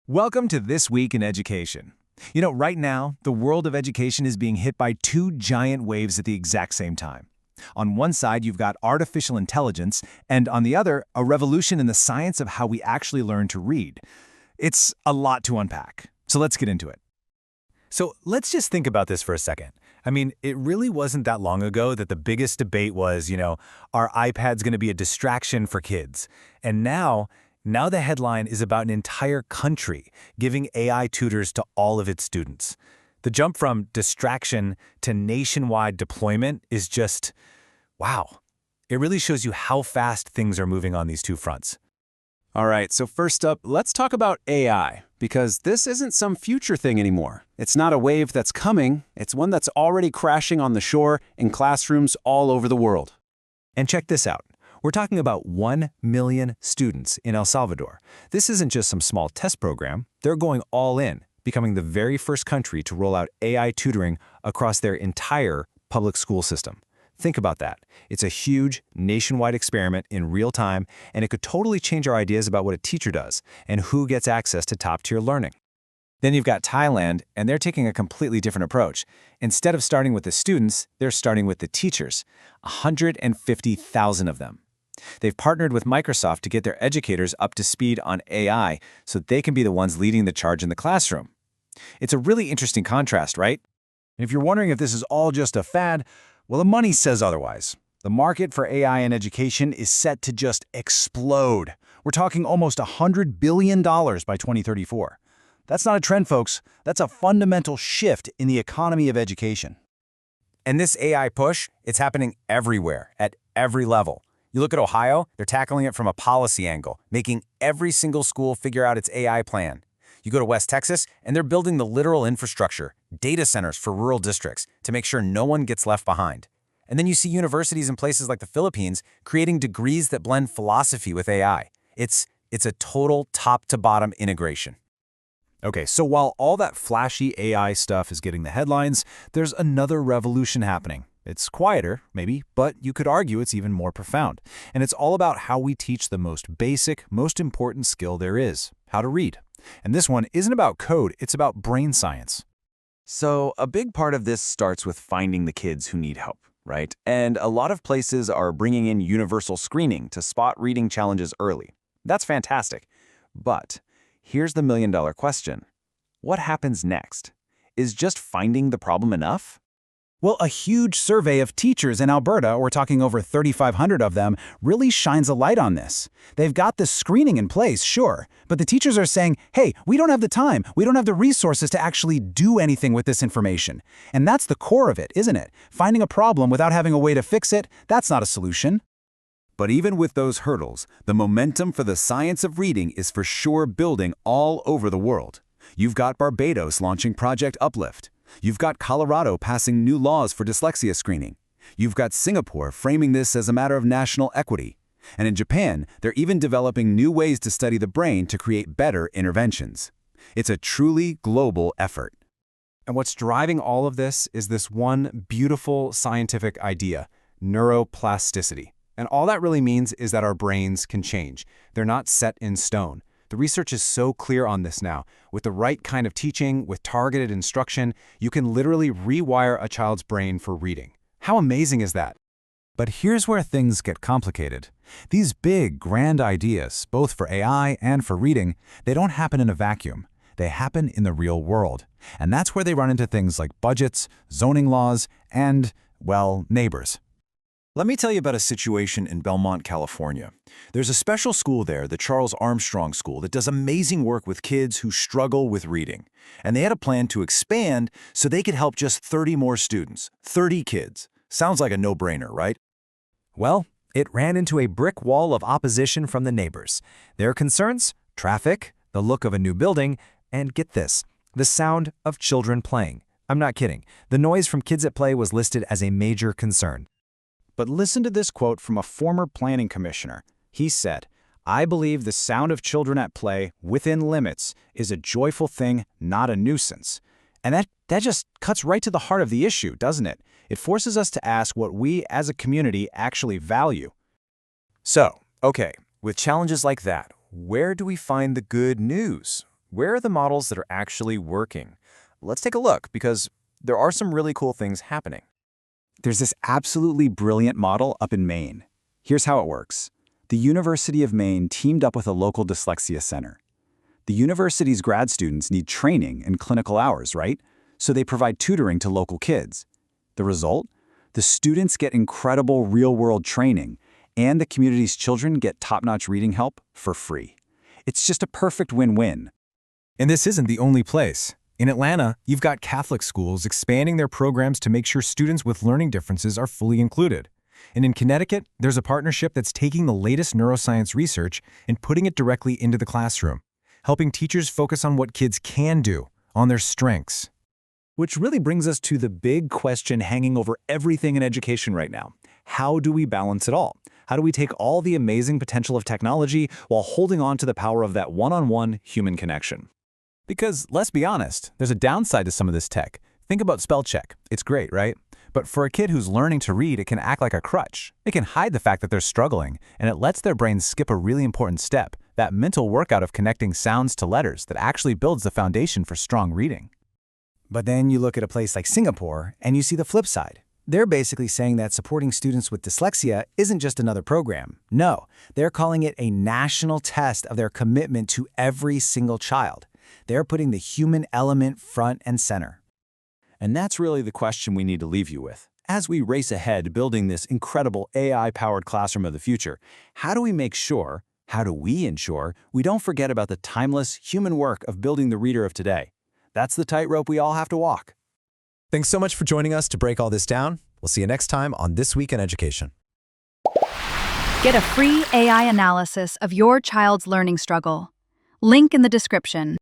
Welcome to This Week in Education. Right now, the world of education is being hit by two giant waves at the exact same time. On one side, you've got artificial intelligence, and on the other, a revolution in the science of how we actually learn to read. It's a lot to unpack, so let's get into it. So let's just think about this for a second. It really wasn't that long ago that the biggest debate was, are iPads going to be a distraction for kids? And now the headline is about an entire country giving AI tutors to all of its students. The jump from distraction to nationwide deployment is just, wow. It really shows you how fast things are moving on these two fronts. All right, so first up, let's talk about AI, because this isn't some future thing anymore. It's not a wave that's coming, it's one that's already crashing on the shore in classrooms all over the world. And check this out. We're talking about 1 million students in El Salvador. This isn't just some small test program. They're going all in, becoming the very first country to roll out AI tutoring across their entire public school system. Think about that. It's a huge, nationwide experiment in real time, and it could totally change our ideas about what a teacher does and who gets access to top-tier learning. Then you've got Thailand, and they're taking a completely different approach. Instead of starting with the students, they're starting with the teachers, 150,000 of them. They've partnered with Microsoft to get their educators up to speed on AI so they can be the ones leading the charge in the classroom. It's a really interesting contrast, right? If you're wondering if this is all just a fad, well, the money says otherwise. The market for AI in education is set to just explode. We're talking almost $100 billion by 2034. That's not a trend, folks. That's a fundamental shift in the economy of education. And this AI push, it's happening everywhere, at every level. You look at Ohio, they're tackling it from a policy angle, making every single school figure out its AI plan. You go to West Texas, and they're building the literal infrastructure, data centers for rural districts, to make sure no one gets left behind. And then you see universities in places like the Philippines creating degrees that blend philosophy with AI. It's a total top-to-bottom integration. Okay, so while all that flashy AI stuff is getting the headlines, there's another revolution happening. It's quieter, maybe, but you could argue it's even more profound. And it's all about how we teach the most basic, most important skill there is, how to read. And this one isn't about code, it's about brain science. So a big part of this starts with finding the kids who need help, right? And a lot of places are bringing in universal screening to spot reading challenges early. That's fantastic. But here's the million-dollar question. What happens next? Is just finding the problem enough? Well, a huge survey of teachers in Alberta, we're talking over 3,500 of them, really shines a light on this. They've got the screening in place, sure, but the teachers are saying, hey, we don't have the time, we don't have the resources to actually do anything with this information. And that's the core of it, isn't it? Finding a problem without having a way to fix it, that's not a solution. But even with those hurdles, the momentum for the science of reading is for sure building all over the world. You've got Barbados launching Project Uplift. You've got Colorado passing new laws for dyslexia screening. You've got Singapore framing this as a matter of national equity. And in Japan, they're even developing new ways to study the brain to create better interventions. It's a truly global effort. And what's driving all of this is this one beautiful scientific idea, neuroplasticity. And all that really means is that our brains can change. They're not set in stone. The research is so clear on this now. With the right kind of teaching, with targeted instruction, you can literally rewire a child's brain for reading. How amazing is that? But here's where things get complicated. These big, grand ideas, both for AI and for reading, they don't happen in a vacuum. They happen in the real world. And that's where they run into things like budgets, zoning laws, and, well, neighbors. Let me tell you about a situation in Belmont, California. There's a special school there, the Charles Armstrong School, that does amazing work with kids who struggle with reading. And they had a plan to expand so they could help just 30 more students. 30 kids. Sounds like a no-brainer, right? Well, it ran into a brick wall of opposition from the neighbors. Their concerns? Traffic, the look of a new building, and get this, the sound of children playing. I'm not kidding. The noise from kids at play was listed as a major concern. But listen to this quote from a former planning commissioner. He said, "I believe the sound of children at play, within limits, is a joyful thing, not a nuisance." And that just cuts right to the heart of the issue, doesn't it? It forces us to ask what we as a community actually value. So, okay, with challenges like that, where do we find the good news? where are the models that are actually working? Let's take a look, because there are some really cool things happening. There's this absolutely brilliant model up in Maine. Here's how it works. The University of Maine teamed up with a local dyslexia center. The university's grad students need training and clinical hours, right? So they provide tutoring to local kids. The result? The students get incredible real-world training, and the community's children get top-notch reading help for free. It's just a perfect win-win. And this isn't the only place. In Atlanta, you've got Catholic schools expanding their programs to make sure students with learning differences are fully included. And in Connecticut, there's a partnership that's taking the latest neuroscience research and putting it directly into the classroom, helping teachers focus on what kids can do, on their strengths. Which really brings us to the big question hanging over everything in education right now. How do we balance it all? How do we take all the amazing potential of technology while holding on to the power of that one-on-one human connection? Because, let's be honest, there's a downside to some of this tech. Think about spell check. It's great, right? But for a kid who's learning to read, it can act like a crutch. It can hide the fact that they're struggling, and it lets their brain skip a really important step, that mental workout of connecting sounds to letters that actually builds the foundation for strong reading. But then you look at a place like Singapore, and you see the flip side. They're basically saying that supporting students with dyslexia isn't just another program. No, they're calling it a national test of their commitment to every single child. They're putting the human element front and center. And that's really the question we need to leave you with. As we race ahead building this incredible AI-powered classroom of the future, how do we ensure we don't forget about the timeless human work of building the reader of today? That's the tightrope we all have to walk. Thanks so much for joining us to break all this down. We'll see you next time on This Week in Education. Get a free AI analysis of your child's learning struggle. Link in the description.